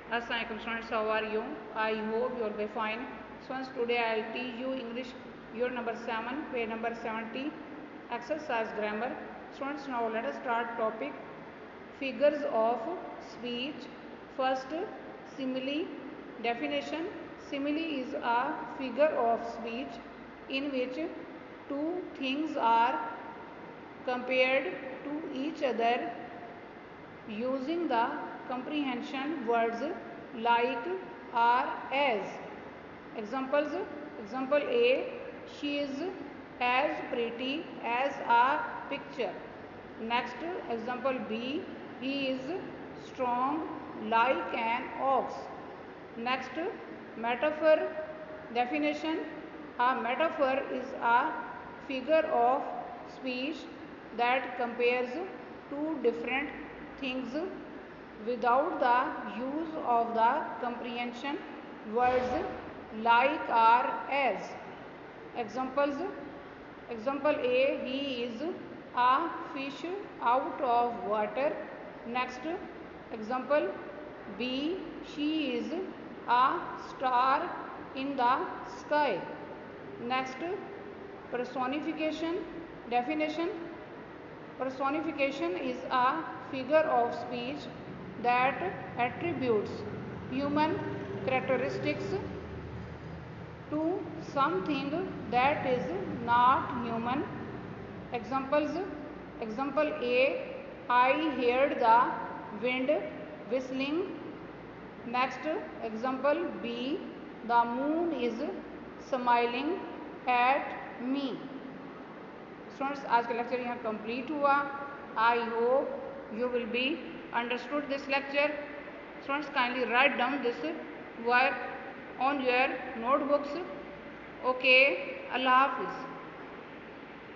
Assalamualaikum students, how are you? I hope you will be fine. Students, today I will teach you English unit number 7, page number 70, exercise grammar. Students, now let us start topic figures of speech. First, simile definition. Simile is a figure of speech in which two things are compared to each other using the comprehension words like or as. Examples: example A, she is as pretty as a picture. Next, example B, he is strong like an ox. Next, metaphor definition. A metaphor is a figure of speech that compares two different things without the use of the comprehension words like or as. Examples: example A, he is a fish out of water. Next, example B, she is a star in the sky. Next, personification definition. Personification is a figure of speech that attributes human characteristics to something that is not human. Examples: example A, I heard the wind whistling. Next, example B, the moon is smiling at me. Students, आज का lecture यहाँ complete हुआ. I hope you will be understood this lecture. Students, kindly write down this work on your notebooks. Okay, अल्लाह हाफिज़.